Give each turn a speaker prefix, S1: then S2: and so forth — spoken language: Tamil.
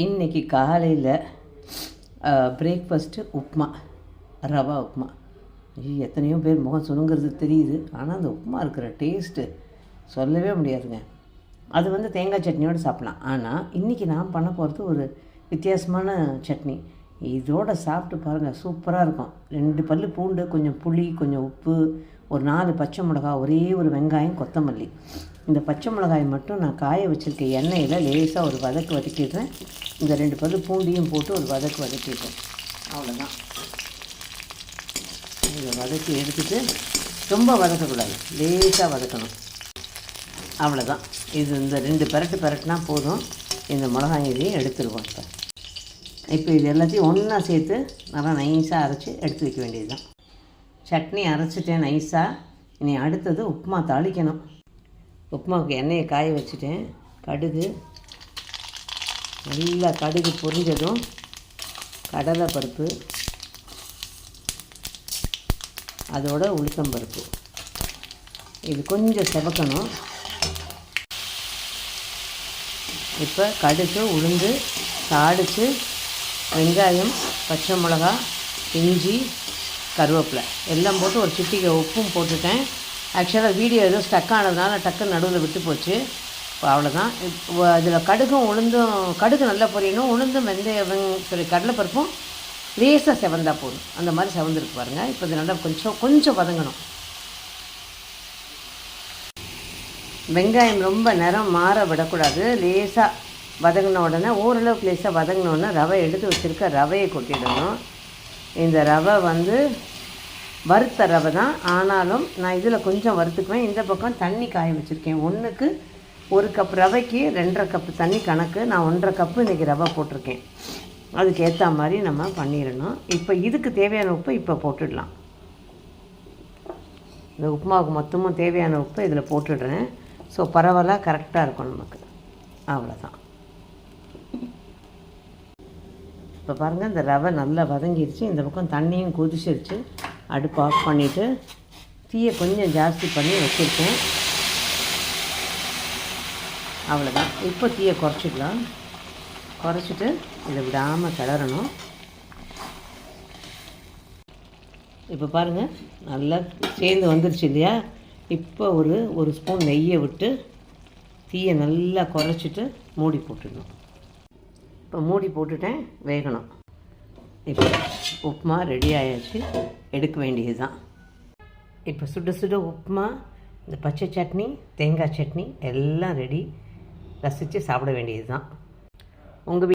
S1: இன்றைக்கி காலையில் பிரேக்ஃபாஸ்ட்டு உப்புமா, ரவா உப்புமா. எத்தனையோ பேர் முகம் சுருங்கிறது தெரியுது, ஆனால் அந்த உப்புமா இருக்கிற டேஸ்ட்டு சொல்லவே முடியாதுங்க. அது தேங்காய் சட்னியோடு சாப்பிட்லாம். ஆனால் இன்றைக்கி நான் பண்ண போகிறது ஒரு வித்தியாசமான சட்னி. இதோடு சாப்பிட்டு பாருங்கள், சூப்பராக இருக்கும். 2 பல்லு பூண்டு, கொஞ்சம் புளி, கொஞ்சம் உப்பு, ஒரு 4 பச்சை மிளகாய், ஒரே ஒரு வெங்காயம், கொத்தமல்லி. இந்த பச்சை மிளகாய் மட்டும் நான் காய வச்சுருக்கேன் எண்ணெயில் லேசாக ஒரு வதக்கிடுறேன். இந்த 2 பல்லு பூண்டையும் போட்டு ஒரு வதக்கிடுறேன். அவ்வளோதான். இதை வதக்கி எடுத்துகிட்டு ரொம்ப வதக்கக்கூடாது, லேசாக வதக்கணும். அவ்வளோதான். இது இந்த 2 பெரட்டுனா போதும். இந்த மிளகாய் இதையும் எடுத்துருவோம். இப்போ இது எல்லாத்தையும் ஒன்றா சேர்த்து நல்லா நைஸாக அரைச்சி எடுத்து வைக்க வேண்டியது தான். சட்னி அரைச்சிட்டேன் நைஸாக. இனி அடுத்தது உப்புமா தாளிக்கணும். உப்புமாவுக்கு எண்ணெயை காய வச்சுட்டேன். கடுகு, நல்லா கடுகு பொரிஞ்சதும் கடலைப்பருப்பு, அதோட உளுத்தம்பருப்பு. இது கொஞ்சம் செவக்கணும். இப்போ கடுகு, உளுந்து தாளித்து வெங்காயம், பச்சை மிளகா, இஞ்சி, கருவேப்பிலை எல்லாம் போட்டு ஒரு சிட்டிகை உப்பும் போட்டுட்டேன். ஆக்சுவலாக வீடியோ ஏதோ ஸ்டக் ஆனதுனால டக்குன்னு நடுவில் விட்டு போச்சு. இப்போ அவ்வளோதான். இப்போ இதில் கடுகும் உளுந்தும், கடுகு நல்லா பொரியணும். உளுந்தும் கடலைப்பருப்பும் லேசாக செவந்தா போதும். அந்த மாதிரி செவந்துருக்கு பாருங்கள். இப்போ இது நல்லா கொஞ்சம் வதங்கணும். வெங்காயம் ரொம்ப நிறம் மாற விடக்கூடாது. லேசாக வதங்கின உடனே, ஓரளவுக்கு லேசாக வதங்கினோடனே ரவை எடுத்து வச்சுருக்க ரவையை கொட்டிடணும். இந்த ரவை வறுத்த ரவை தான், ஆனாலும் நான் இதில் கொஞ்சம் வறுத்துக்குவேன். இந்த பக்கம் தண்ணி காய வச்சுருக்கேன். 1க்கு 1 கப் ரவைக்கு 2.5 கப்பு தண்ணி கணக்கு. நான் 1.5 கப்பு இன்றைக்கி ரவை போட்டிருக்கேன். அதுக்கு ஏற்ற மாதிரி நம்ம பண்ணிடணும். இப்போ இதுக்கு தேவையான உப்பு இப்போ போட்டுடலாம். இந்த உப்புமாவுக்கு மொத்தமும் தேவையான உப்பு இதில் போட்டுடுறேன். ஸோ பரவாயில்ல, கரெக்டாக இருக்கும் நமக்கு. அவ்வளோதான். இப்போ பாருங்கள், இந்த ரவை நல்லா வதங்கிடுச்சு. இந்த பக்கம் தண்ணியும் கொதிச்சிருச்சு. அடுப்பு ஆஃப் பண்ணிவிட்டு தீயை கொஞ்சம் ஜாஸ்தி பண்ணி வச்சுருக்கேன். அவ்வளோதான். இப்போ தீயை குறைச்சிக்கலாம். குறைச்சிட்டு இதை விடாமல் கிளறணும். இப்போ பாருங்கள், நல்லா சேர்ந்து வந்துருச்சு இல்லையா? இப்போ ஒரு ஸ்பூன் நெய்யை விட்டு தீயை நல்லா குறைச்சிட்டு மூடி போட்டுடணும். இப்போ மூடி போட்டுட்டேன், வேகணும். இப்போ உப்புமா ரெடி ஆயாச்சு, எடுக்க வேண்டியது தான். இப்போ சுட சுட உப்புமா, இந்த பச்சை சட்னி, தேங்காய் சட்னி எல்லாம் ரெடி. ரசித்து சாப்பிட வேண்டியது தான். உங்கள்